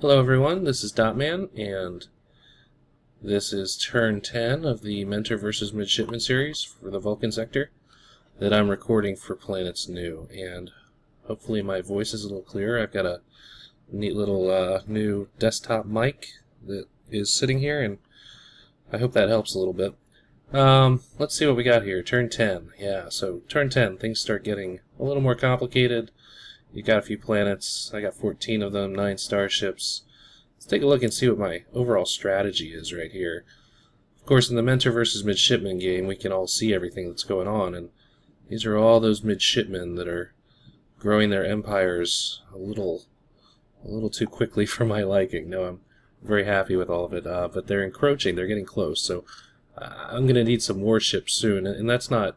Hello everyone, this is Dotman, and this is turn 10 of the Mentor vs. Midshipmen series for the Vulcan sector that I'm recording for VGAP-Nu, and hopefully my voice is a little clearer. I've got a neat little new desktop mic that is sitting here, and I hope that helps a little bit. Let's see what we got here. Turn 10. Yeah, so turn 10, things start getting a little more complicated. You got a few planets. I got 14 of them, 9 starships. Let's take a look and see what my overall strategy is right here. Of course, in the Mentor vs. Midshipmen game, we can all see everything that's going on, and these are all those midshipmen that are growing their empires a little too quickly for my liking. No, I'm very happy with all of it, but they're encroaching. They're getting close, so I'm going to need some warships soon, and that's not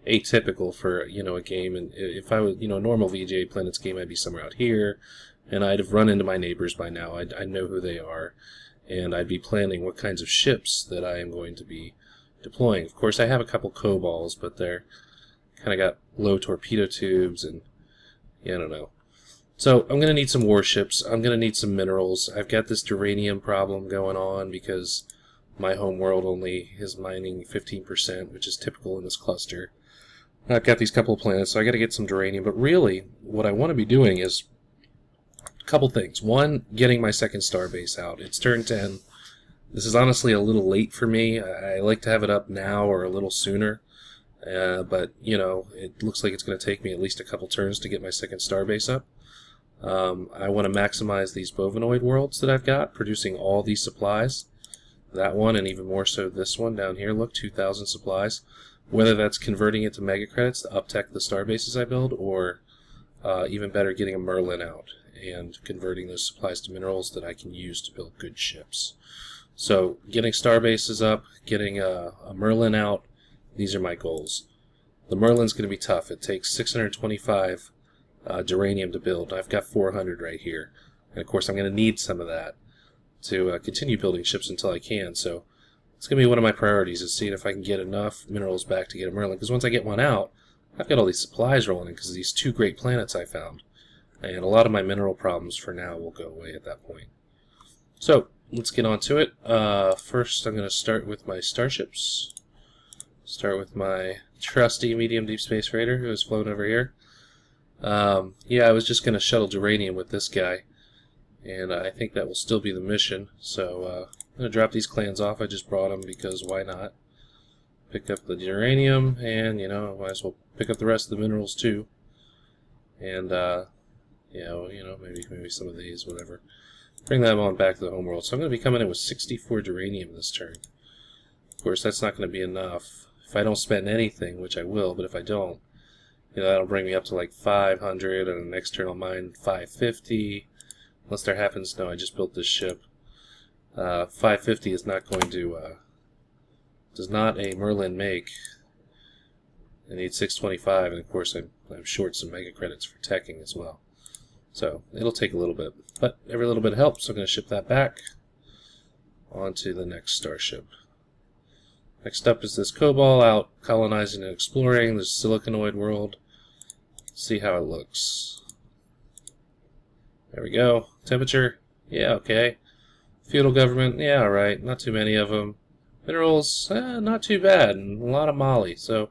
atypical for a game. And if I was a normal VGA Planets game, I'd be somewhere out here, and I'd have run into my neighbors by now. I'd know who they are, and I'd be planning what kinds of ships that I am going to be deploying. Of course, I have a couple Cobals, but they're kind of got low torpedo tubes, and yeah, I don't know. So I'm going to need some warships. I'm going to need some minerals. I've got this duranium problem going on because my home world only is mining 15%, which is typical in this cluster. I've got these couple of planets, so I got to get some duranium. But really, what I want to be doing is a couple things. One, getting my second starbase out. It's turn 10. This is honestly a little late for me. I like to have it up now or a little sooner. But, it looks like it's going to take me at least a couple turns to get my second starbase up. I want to maximize these bovinoid worlds that I've got, producing all these supplies. That one, and even more so this one down here. Look, 2,000 supplies. Whether that's converting it to mega credits to uptech the starbases I build, or even better, getting a Merlin out and converting those supplies to minerals that I can use to build good ships. So, getting starbases up, getting a Merlin out, these are my goals. The Merlin's going to be tough. It takes 625 duranium to build. I've got 400 right here. And of course, I'm going to need some of that to continue building ships until I can. So it's going to be one of my priorities, is seeing if I can get enough minerals back to get a Merlin. Because once I get one out, I've got all these supplies rolling in because of these 2 great planets I found. And a lot of my mineral problems for now will go away at that point. So let's get on to it. First, I'm going to start with my starships. Start with my trusty medium deep space raider who has flown over here. Yeah, I was just going to shuttle duranium with this guy, and I think that will still be the mission. So I'm going to drop these clans off. I just brought them because why not? Pick up the uranium, and might as well pick up the rest of the minerals too. And maybe some of these, whatever. Bring them on back to the homeworld. So I'm going to be coming in with 64 duranium this turn. Of course, that's not going to be enough if I don't spend anything, which I will. But if I don't, that'll bring me up to like 500, and the next turn I'll mine 550. Unless there happens, no, I just built this ship. 550 is not going to, does not a Merlin make. I need 625, and of course I'm short some mega credits for teching as well. So it'll take a little bit, but every little bit helps. So I'm going to ship that back onto the next starship. Next up is this Cobalt out colonizing and exploring this silicanoid world. See how it looks. There we go. Temperature, yeah, okay. Feudal government, yeah, alright. Not too many of them. Minerals, not too bad, and a lot of molly. So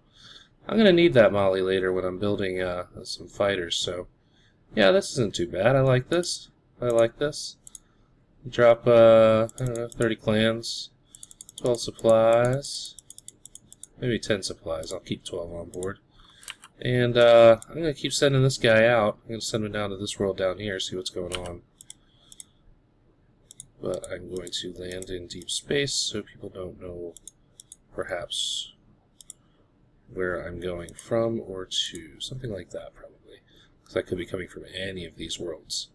I'm going to need that molly later when I'm building some fighters. So yeah, this isn't too bad. I like this. I like this. Drop, I don't know, 30 clans, 12 supplies, maybe 10 supplies. I'll keep 12 on board. And I'm going to keep sending this guy out. I'm going to send him down to this world down here, see what's going on. But I'm going to land in deep space so people don't know, perhaps, where I'm going from or to. Something like that, probably. Because I could be coming from any of these worlds.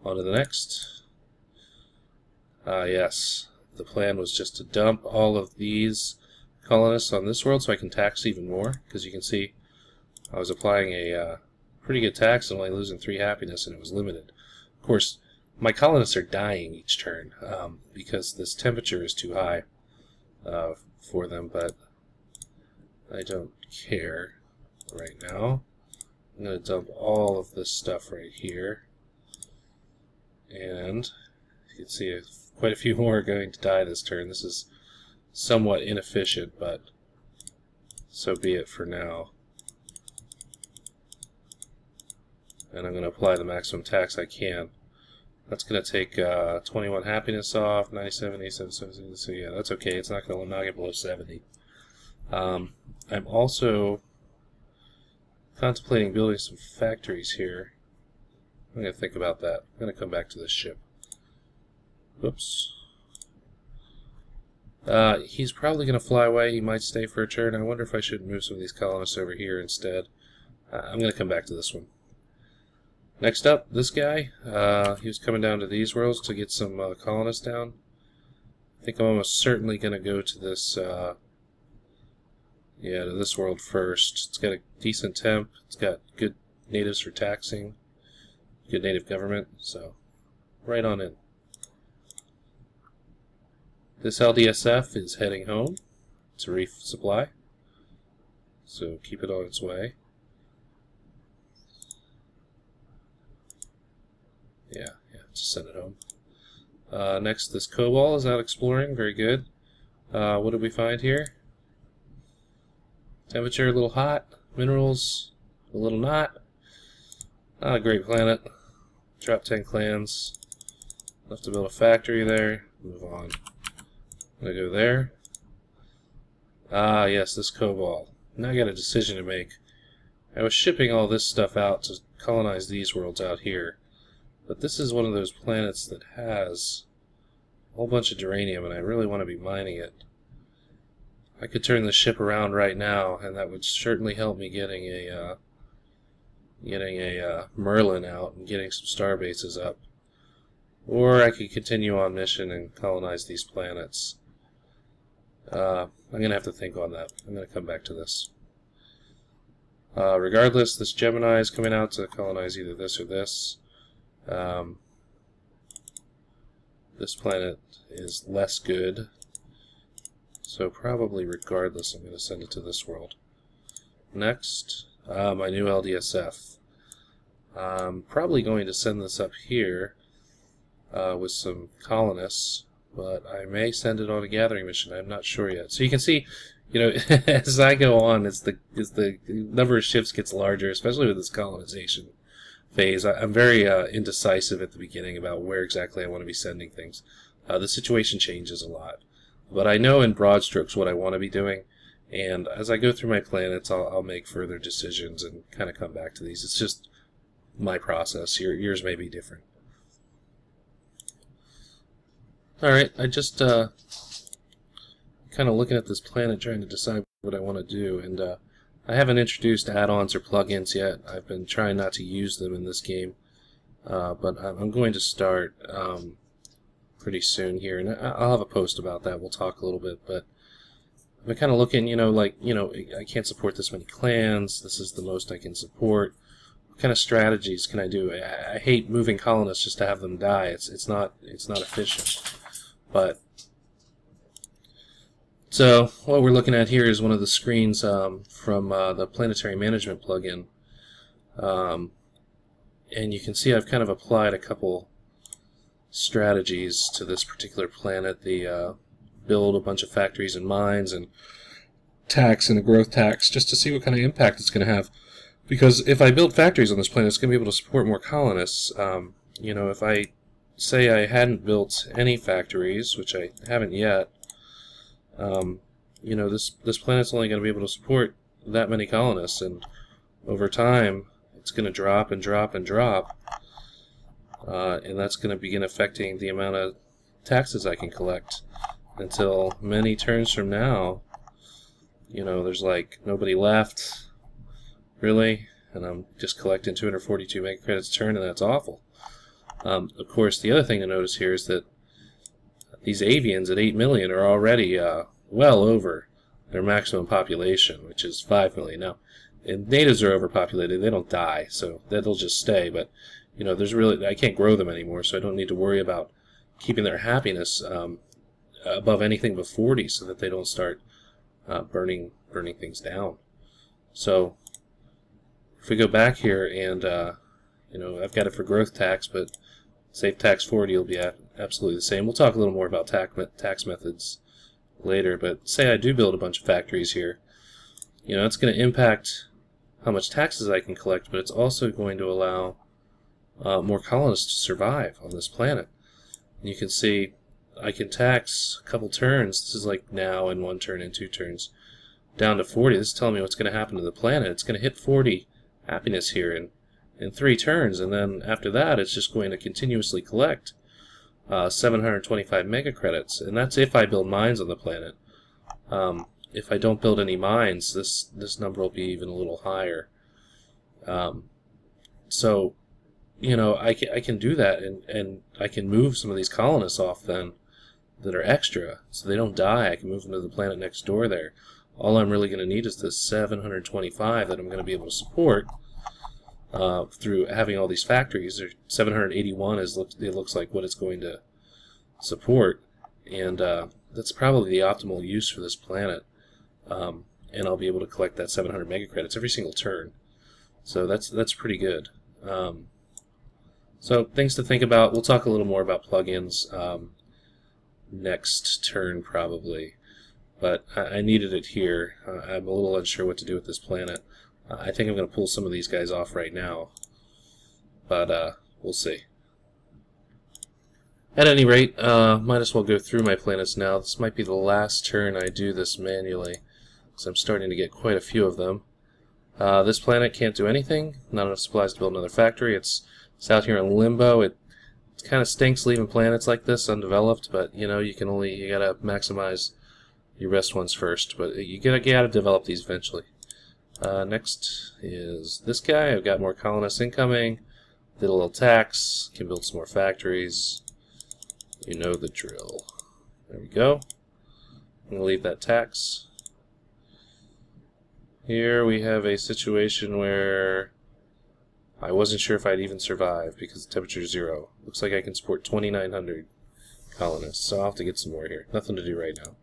On to the next. Yes. The plan was just to dump all of these colonists on this world so I can tax even more. Because you can see I was applying a pretty good tax and only losing 3 happiness, and it was limited. Of course, my colonists are dying each turn because this temperature is too high for them, but I don't care right now. I'm going to dump all of this stuff right here. And can see quite a few more are going to die this turn. This is somewhat inefficient, but so be it for now. And I'm going to apply the maximum tax I can. That's going to take 21 happiness off, 97, 87, 70, so yeah, that's okay. It's not going to knock it below 70. I'm also contemplating building some factories here. I'm going to think about that. I'm going to come back to this ship. Whoops. He's probably going to fly away. He might stay for a turn. I wonder if I should move some of these colonists over here instead. I'm going to come back to this one. Next up, this guy. He was coming down to these worlds to get some colonists down. I think I'm almost certainly going to go to this, to this world first. It's got a decent temp. It's got good natives for taxing, good native government, so right on in. This LDSF is heading home to resupply, so keep it on its way. Yeah, just send it home. Next, this Cobalt is out exploring. Very good. What did we find here? Temperature a little hot. Minerals a little not. Not a great planet. Drop 10 clans. Enough to build a factory there. Move on. I'm going to go there. Ah, yes, this Cobalt. Now I got a decision to make. I was shipping all this stuff out to colonize these worlds out here. But this is one of those planets that has a whole bunch of uranium, and I really want to be mining it. I could turn the ship around right now, and that would certainly help me getting a Merlin out and getting some star bases up. Or I could continue on mission and colonize these planets. I'm going to have to think on that. I'm going to come back to this. Regardless, this Gemini is coming out to colonize either this or this. This planet is less good, so probably regardless I'm going to send it to this world. Next, my new LDSF. I'm probably going to send this up here with some colonists, but I may send it on a gathering mission. I'm not sure yet. So you can see, as I go on, as the number of ships gets larger, especially with this colonization phase. I'm very indecisive at the beginning about where exactly I want to be sending things. The situation changes a lot, but I know in broad strokes what I want to be doing, and as I go through my planets, I'll make further decisions and kind of come back to these. It's just my process. Yours may be different. Alright, I just kind of looking at this planet trying to decide what I want to do, and I haven't introduced add-ons or plugins yet. I've been trying not to use them in this game, but I'm going to start pretty soon here, and I'll have a post about that. We'll talk a little bit, but I've been kind of looking, I can't support this many clans. This is the most I can support. What kind of strategies can I do? I hate moving colonists just to have them die. It's not efficient, but. So what we're looking at here is one of the screens from the Planetary Management plugin, and you can see I've kind of applied a couple strategies to this particular planet. The build a bunch of factories and mines and tax and a growth tax, just to see what kind of impact it's going to have. Because if I build factories on this planet, it's going to be able to support more colonists. If I say I hadn't built any factories, which I haven't yet, this planet's only going to be able to support that many colonists, and over time it's going to drop and drop and drop, and that's going to begin affecting the amount of taxes I can collect until many turns from now, there's like nobody left, really, and I'm just collecting 242 mega credits a turn, and that's awful. Of course, the other thing to notice here is that these avians at 8 million are already well over their maximum population, which is 5 million. Now, and natives are overpopulated. They don't die, so they'll just stay. But I can't grow them anymore, so I don't need to worry about keeping their happiness above anything but 40, so that they don't start burning things down. So if we go back here and I've got it for growth tax, but safe tax 40 will be absolutely the same. We'll talk a little more about tax methods later, but say I do build a bunch of factories here. You know, it's going to impact how much taxes I can collect, but it's also going to allow more colonists to survive on this planet. And you can see I can tax a couple turns. This is like now in 1 turn and 2 turns. Down to 40. This is telling me what's going to happen to the planet. It's going to hit 40 happiness here in 3 turns, and then after that it's just going to continuously collect 725 mega credits, and that's if I build mines on the planet. If I don't build any mines, this number will be even a little higher. So, you know, I can do that, and I can move some of these colonists off then that are extra, so they don't die. I can move them to the planet next door there. All I'm really going to need is this 725 that I'm going to be able to support through having all these factories. 781 it looks like what it's going to support, and that's probably the optimal use for this planet. And I'll be able to collect that 700 mega credits every single turn. So that's pretty good. So things to think about. We'll talk a little more about plugins next turn probably, but I needed it here. I'm a little unsure what to do with this planet. I think I'm going to pull some of these guys off right now, but we'll see. At any rate, might as well go through my planets now. This might be the last turn I do this manually, because I'm starting to get quite a few of them. This planet can't do anything. Not enough supplies to build another factory. It's out here in limbo. It kind of stinks leaving planets like this undeveloped, but you know, you gotta maximize your best ones first. But you gotta develop these eventually. Next is this guy. I've got more colonists incoming. Did a little tax. Can build some more factories. You know the drill. There we go. I'm going to leave that tax. Here we have a situation where I wasn't sure if I'd even survive because the temperature is 0. Looks like I can support 2,900 colonists, so I'll have to get some more here. Nothing to do right now.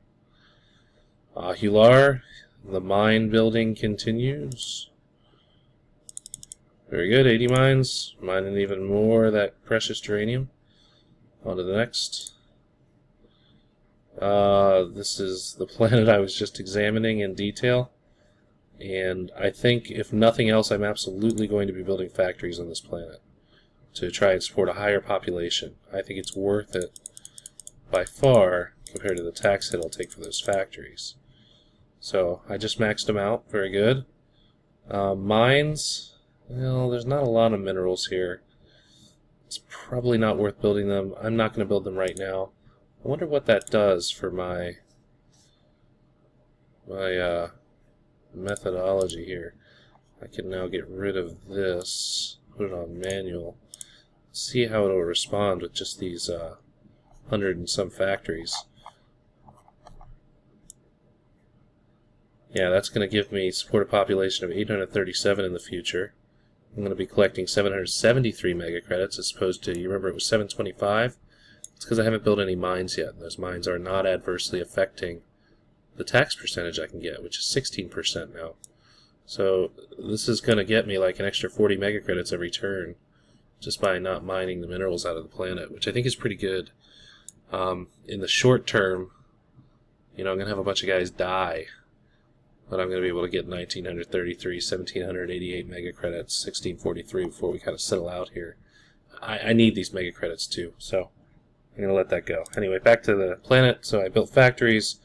Hular, the mine building continues. Very good, 80 mines. Mining even more of that precious uranium. On to the next. This is the planet I was just examining in detail, and I think if nothing else I'm absolutely going to be building factories on this planet to try and support a higher population. I think it's worth it by far compared to the tax hit I'll take for those factories. So I just maxed them out. Very good. Mines, well, there's not a lot of minerals here. It's probably not worth building them. I'm not going to build them right now. I wonder what that does for my methodology here. I can now get rid of this, put it on manual, see how it'll respond with just these 100 and some factories. Yeah, that's going to give me support a population of 837 in the future. I'm going to be collecting 773 mega credits as opposed to, you remember it was 725? It's because I haven't built any mines yet. Those mines are not adversely affecting the tax percentage I can get, which is 16% now. So this is going to get me like an extra 40 mega credits every turn just by not mining the minerals out of the planet, which I think is pretty good. In the short term, you know, I'm going to have a bunch of guys die, but I'm going to be able to get 1933, 1788 mega credits, 1643 before we kind of settle out here. I need these mega credits too, so I'm going to let that go. Anyway, back to the planet. So I built factories.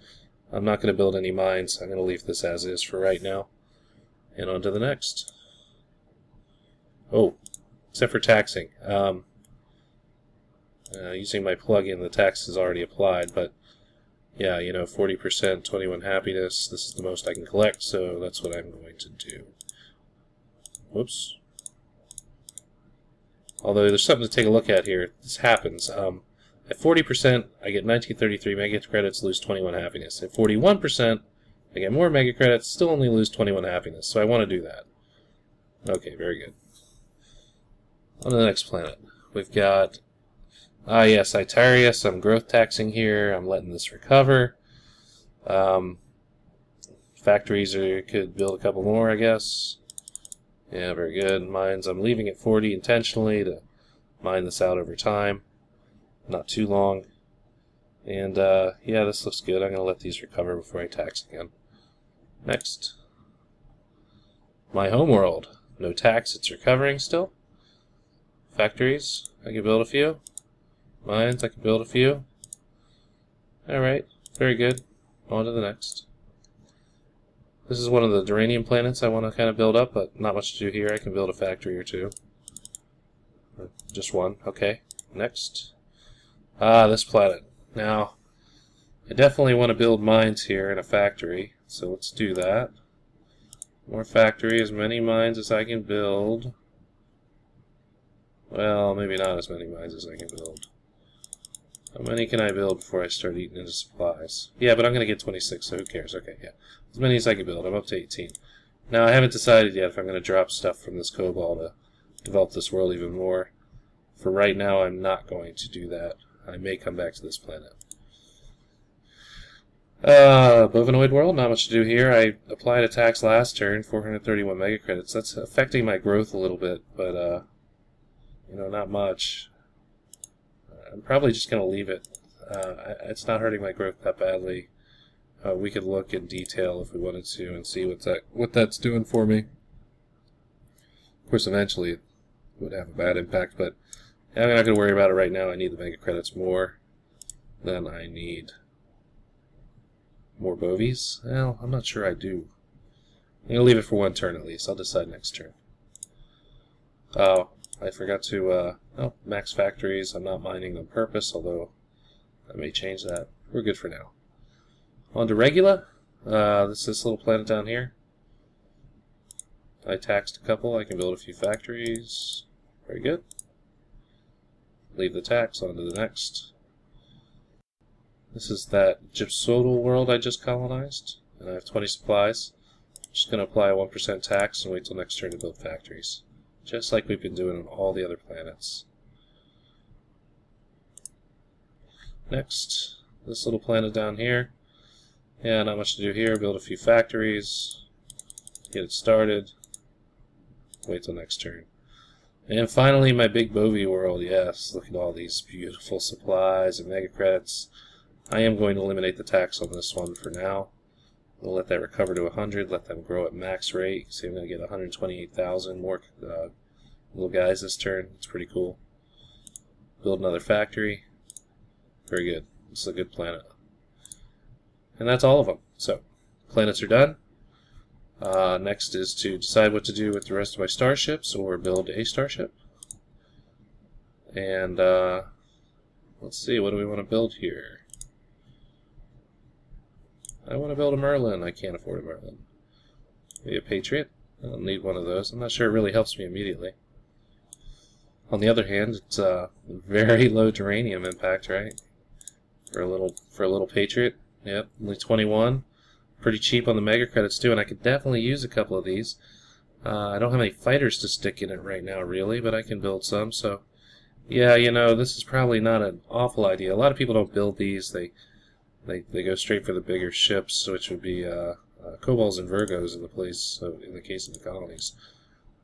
I'm not going to build any mines. I'm going to leave this as is for right now. And on to the next. Oh, except for taxing. Using my plugin, the tax is already applied, but yeah, you know, 40%, 21 happiness. This is the most I can collect, so that's what I'm going to do. Whoops. Although there's something to take a look at here. This happens. At 40%, I get 1933 mega credits, lose 21 happiness. At 41%, I get more mega credits, still only lose 21 happiness. So I want to do that. Okay, very good. On to the next planet. We've got, yes, Itarius. I'm growth taxing here. I'm letting this recover. Factories could build a couple more, I guess. Yeah, very good. Mines, I'm leaving at 40 intentionally to mine this out over time. not too long. And yeah, this looks good. I'm going to let these recover before I tax again. Next. My homeworld. No tax, it's recovering still. Factories, I can build a few. Mines, I can build a few. Alright, very good. On to the next. This is one of the Duranium planets I want to kind of build up, but not much to do here. I can build a factory or two. Just one, okay. Next. This planet. Now, I definitely want to build mines here and a factory, so let's do that. More factory, as many mines as I can build. Well, maybe not as many mines as I can build. How many can I build before I start eating into supplies? Yeah, but I'm going to get 26, so who cares? Okay, yeah. As many as I can build. I'm up to 18. Now, I haven't decided yet if I'm going to drop stuff from this cobalt to develop this world even more. For right now, I'm not going to do that. I may come back to this planet. Bovinoid world, not much to do here. I applied a tax last turn, 431 mega credits. That's affecting my growth a little bit, but, you know, not much. I'm probably just going to leave it. It's not hurting my growth that badly. We could look in detail if we wanted to and see what that's doing for me. Of course, eventually it would have a bad impact, but I'm not going to worry about it right now. I need the mega credits more than I need more bovies. Well, I'm not sure I do. I'm going to leave it for one turn at least. I'll decide next turn. Oh, I forgot to, max factories. I'm not mining on purpose, although I may change that. We're good for now. On to Regula. This little planet down here. I taxed a couple. I can build a few factories. Very good. Leave the tax, on to the next. This is that gypsodal world I just colonized, and I have 20 supplies. Just going to apply a 1% tax and wait till next turn to build factories. Just like we've been doing on all the other planets. Next, this little planet down here. Yeah, not much to do here. Build a few factories. Get it started. Wait till next turn. And finally, my big Bovie world. Yes, look at all these beautiful supplies and mega credits. I am going to eliminate the tax on this one for now. We'll let that recover to 100, let them grow at max rate. You can see I'm going to get 128,000 more little guys this turn. It's pretty cool. Build another factory. Very good. This is a good planet. And that's all of them. So, planets are done. Next is to decide what to do with the rest of my starships, or build a starship. And let's see, what do we want to build here? I want to build a Merlin. I can't afford a Merlin. Maybe a Patriot. I don't need one of those. I'm not sure it really helps me immediately. On the other hand, it's a very low Duranium impact, right? For a little Patriot. Yep, only 21. Pretty cheap on the mega credits too, and I could definitely use a couple of these. I don't have any fighters to stick in it right now, really, but I can build some. So, yeah, you know, this is probably not an awful idea. A lot of people don't build these. They go straight for the bigger ships, which would be Kobolds and Virgos in the case of the colonies.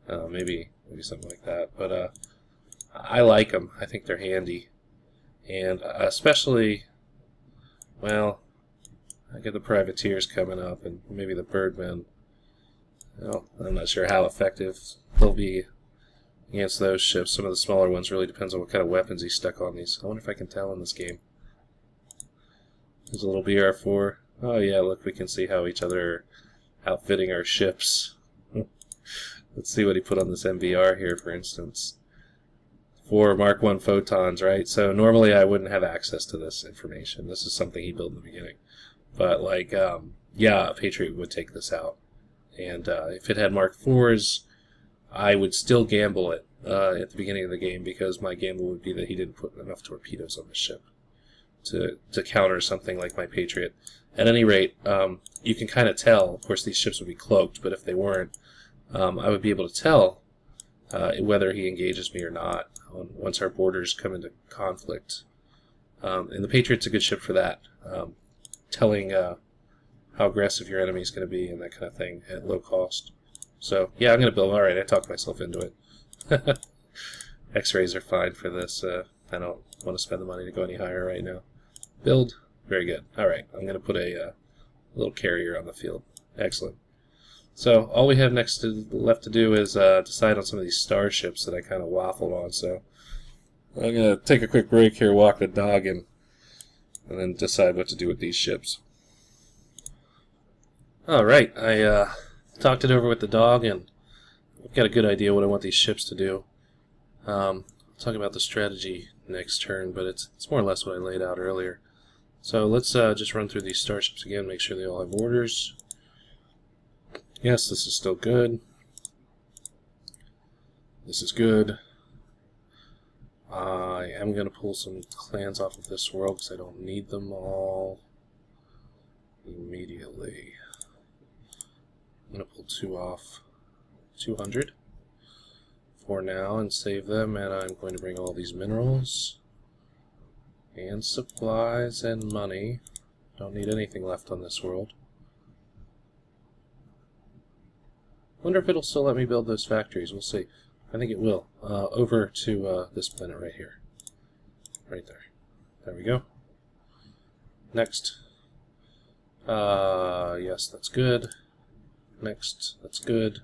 Maybe something like that. But I like them. I think they're handy, and especially, well, I get the privateers coming up, and maybe the birdmen. Well, I'm not sure how effective they'll be against those ships. Some of the smaller ones really depends on what kind of weapons he stuck on these. I wonder if I can tell in this game. There's a little BR4. Oh yeah, look, we can see how each other are outfitting our ships. Let's see what he put on this MBR here, for instance. 4 Mark I photons, right? So normally I wouldn't have access to this information. This is something he built in the beginning. But, like, yeah, a Patriot would take this out. And if it had Mark IVs, I would still gamble it at the beginning of the game, because my gamble would be that he didn't put enough torpedoes on the ship to counter something like my Patriot. At any rate, you can kind of tell. Of course, these ships would be cloaked, but if they weren't, I would be able to tell whether he engages me or not once our borders come into conflict. And the Patriot's a good ship for that. Telling how aggressive your enemy is going to be and that kind of thing at low cost. So, yeah, I'm going to build. Alright, I talked myself into it. X-rays are fine for this. I don't want to spend the money to go any higher right now. Build. Very good. Alright, I'm going to put a little carrier on the field. Excellent. So all we have left to do is decide on some of these starships that I kind of waffled on. So I'm going to take a quick break here, walk the dog, and then decide what to do with these ships. Alright, I talked it over with the dog, and I've got a good idea what I want these ships to do. I'll talk about the strategy next turn, but it's more or less what I laid out earlier. So let's just run through these starships again, make sure they all have orders. Yes, this is still good. This is good. I am going to pull some clans off of this world because I don't need them all immediately. I'm going to pull 2 off 200 for now and save them, and I'm going to bring all these minerals and supplies and money. Don't need anything left on this world. Wonder if it'll still let me build those factories. We'll see. I think it will. Over to this planet right here. Right there. There we go. Next. Yes, that's good. Next. That's good.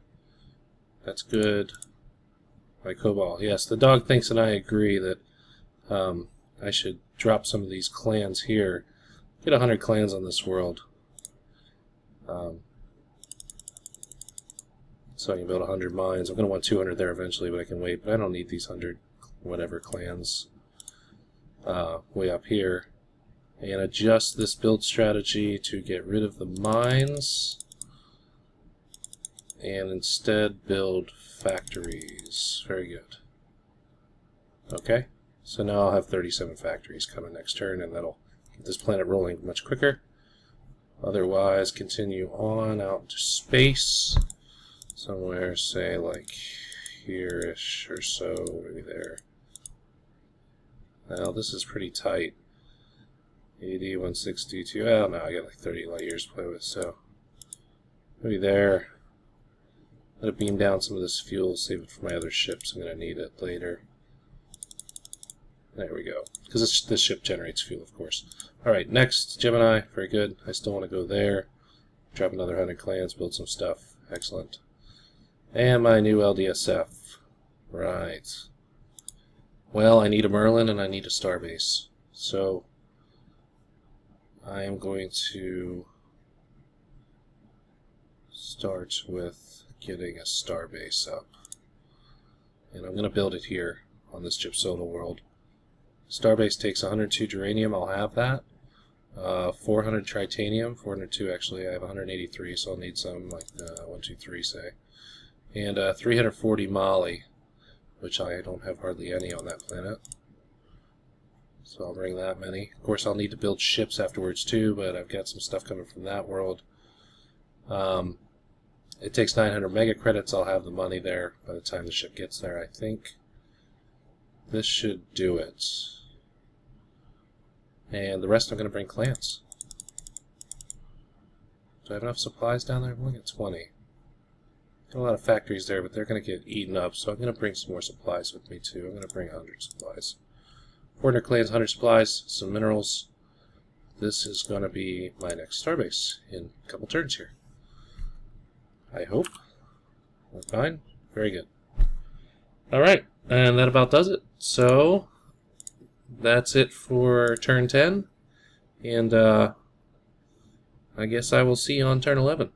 That's good. My Cobalt. Yes, the dog thinks and I agree that I should drop some of these clans here. Get 100 clans on this world. So I can build 100 mines. I'm going to want 200 there eventually, but I can wait. But I don't need these 100 whatever clans way up here. And adjust this build strategy to get rid of the mines and instead build factories. Very good. Okay, so now I'll have 37 factories coming next turn, and that'll get this planet rolling much quicker. Otherwise, continue on out into space. Somewhere, say, like here-ish or so, maybe there. Well, this is pretty tight. 80, 162, well, no, I got like 30 light years to play with, so maybe there. Let it beam down some of this fuel, save it for my other ships. I'm going to need it later. There we go. Because this ship generates fuel, of course. Alright, next, Gemini. Very good. I still want to go there. Drop another 100 clans, build some stuff. Excellent. And my new LDSF. Right. Well, I need a Merlin and I need a starbase. So I am going to start with getting a starbase up. And I'm going to build it here on this Gypsodal world. Starbase takes 102 geranium, I'll have that. 400 tritanium, 402 actually, I have 183, so I'll need some, like 1, 2, 3 say. And 340 moly, which I don't have hardly any on that planet. So I'll bring that many. Of course I'll need to build ships afterwards too, but I've got some stuff coming from that world. It takes 900 mega credits, I'll have the money there by the time the ship gets there, I think. This should do it. And the rest I'm going to bring clans. Do I have enough supplies down there? I'm only at 20. Got a lot of factories there, but they're going to get eaten up, so I'm going to bring some more supplies with me too. I'm going to bring 100 supplies. 400 clans, 100 supplies, some minerals. This is going to be my next starbase in a couple turns here. I hope. We're fine. Very good. Alright, and that about does it. So that's it for turn 10, and I guess I will see you on turn 11.